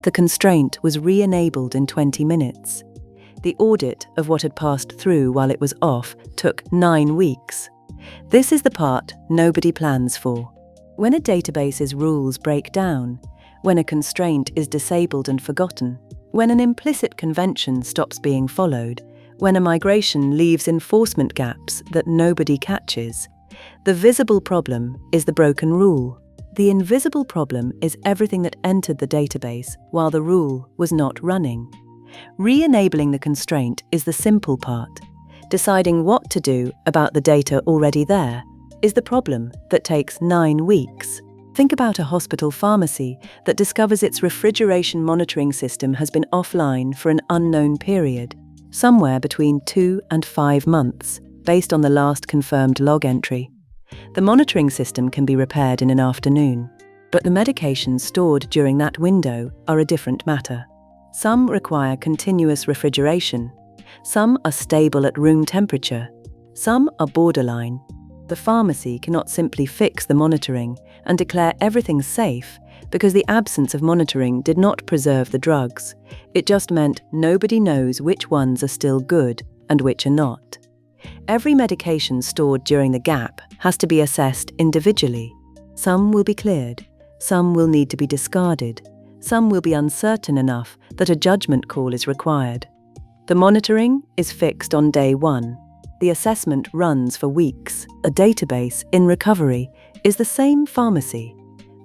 The constraint was re-enabled in 20 minutes. The audit of what had passed through while it was off took 9 weeks. This is the part nobody plans for. When a database's rules break down, when a constraint is disabled and forgotten, when an implicit convention stops being followed, when a migration leaves enforcement gaps that nobody catches, the visible problem is the broken rule. The invisible problem is everything that entered the database while the rule was not running. Re-enabling the constraint is the simple part. Deciding what to do about the data already there is the problem that takes 9 weeks. Think about a hospital pharmacy that discovers its refrigeration monitoring system has been offline for an unknown period, somewhere between 2 and 5 months, based on the last confirmed log entry. The monitoring system can be repaired in an afternoon, but the medications stored during that window are a different matter. Some require continuous refrigeration, some are stable at room temperature, some are borderline. The pharmacy cannot simply fix the monitoring and declare everything safe because the absence of monitoring did not preserve the drugs. It just meant nobody knows which ones are still good and which are not. Every medication stored during the gap has to be assessed individually. Some will be cleared, some will need to be discarded, some will be uncertain enough that a judgment call is required. The monitoring is fixed on day 1. The assessment runs for weeks. A database in recovery is the same pharmacy.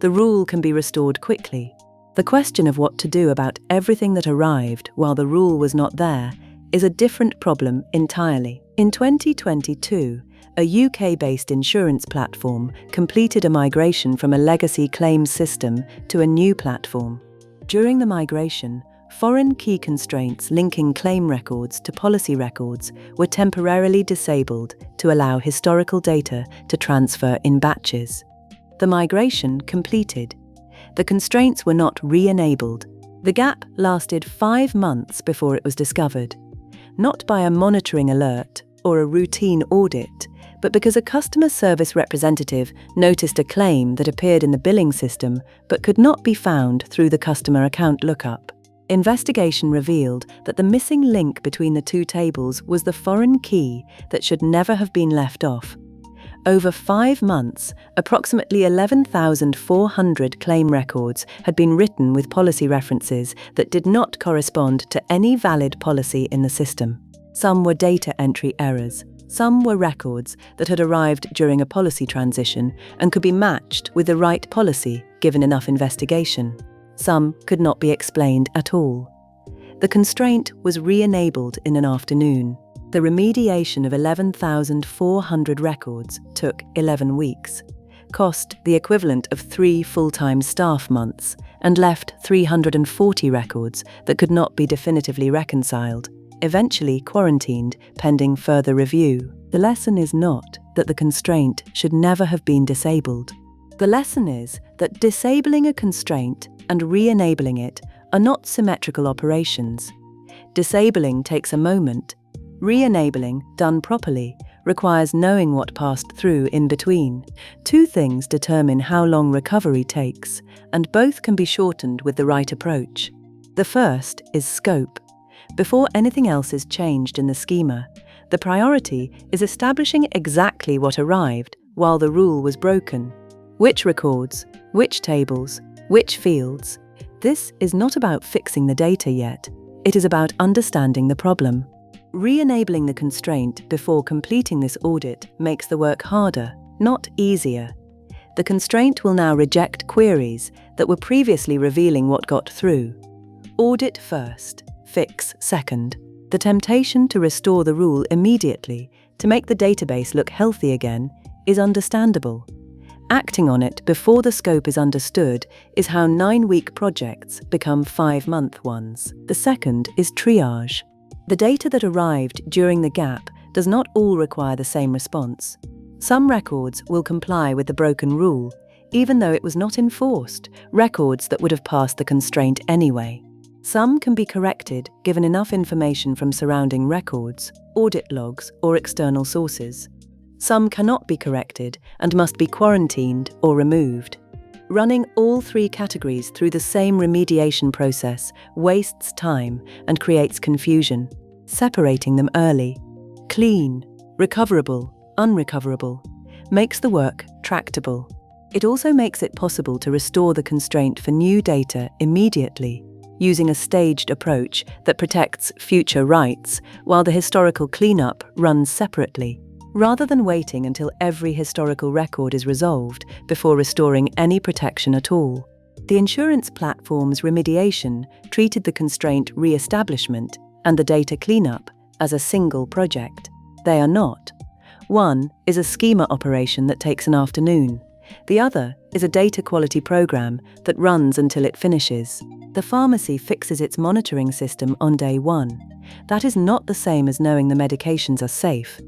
The rule can be restored quickly. The question of what to do about everything that arrived while the rule was not there is a different problem entirely. In 2022, a UK-based insurance platform completed a migration from a legacy claims system to a new platform. During the migration, foreign key constraints linking claim records to policy records were temporarily disabled to allow historical data to transfer in batches. The migration completed. The constraints were not re-enabled. The gap lasted 5 months before it was discovered, not by a monitoring alert or a routine audit, but because a customer service representative noticed a claim that appeared in the billing system but could not be found through the customer account lookup. Investigation revealed that the missing link between the two tables was the foreign key that should never have been left off. Over 5 months, approximately 11,400 claim records had been written with policy references that did not correspond to any valid policy in the system. Some were data entry errors. Some were records that had arrived during a policy transition and could be matched with the right policy given enough investigation. Some could not be explained at all. The constraint was re-enabled in an afternoon. The remediation of 11,400 records took 11 weeks, cost the equivalent of 3 full-time staff months, and left 340 records that could not be definitively reconciled, eventually quarantined pending further review. The lesson is not that the constraint should never have been disabled. The lesson is that disabling a constraint and re-enabling it are not symmetrical operations. Disabling takes a moment. Re-enabling, done properly, requires knowing what passed through in between. 2 things determine how long recovery takes, and both can be shortened with the right approach. The first is scope. Before anything else is changed in the schema, the priority is establishing exactly what arrived while the rule was broken. Which records, which tables, which fields. This is not about fixing the data yet. It is about understanding the problem. Re-enabling the constraint before completing this audit makes the work harder, not easier. The constraint will now reject queries that were previously revealing what got through. Audit first, fix second. The temptation to restore the rule immediately to make the database look healthy again is understandable. Acting on it before the scope is understood is how 9-week projects become 5-month ones. The second is triage. The data that arrived during the gap does not all require the same response. Some records will comply with the broken rule, even though it was not enforced, records that would have passed the constraint anyway. Some can be corrected given enough information from surrounding records, audit logs, or external sources. Some cannot be corrected and must be quarantined or removed. Running all three categories through the same remediation process wastes time and creates confusion. Separating them early, clean, recoverable, unrecoverable, makes the work tractable. It also makes it possible to restore the constraint for new data immediately, using a staged approach that protects future rights while the historical cleanup runs separately, rather than waiting until every historical record is resolved before restoring any protection at all. The insurance platform's remediation treated the constraint re-establishment and the data cleanup as a single project. They are not. One is a schema operation that takes an afternoon. The other is a data quality program that runs until it finishes. The pharmacy fixes its monitoring system on day one. That is not the same as knowing the medications are safe.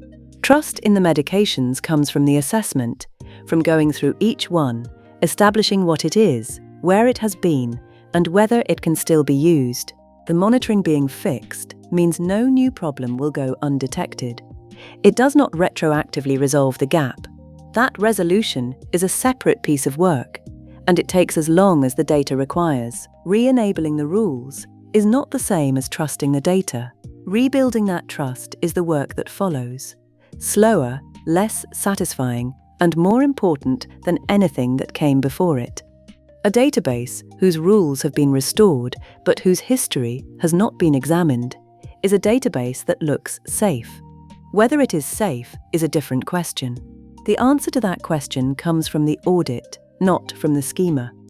Trust in the medications comes from the assessment, from going through each one, establishing what it is, where it has been, and whether it can still be used. The monitoring being fixed means no new problem will go undetected. It does not retroactively resolve the gap. That resolution is a separate piece of work, and it takes as long as the data requires. Re-enabling the rules is not the same as trusting the data. Rebuilding that trust is the work that follows. Slower, less satisfying, and more important than anything that came before it. A database whose rules have been restored but whose history has not been examined is a database that looks safe. Whether it is safe is a different question. The answer to that question comes from the audit, not from the schema.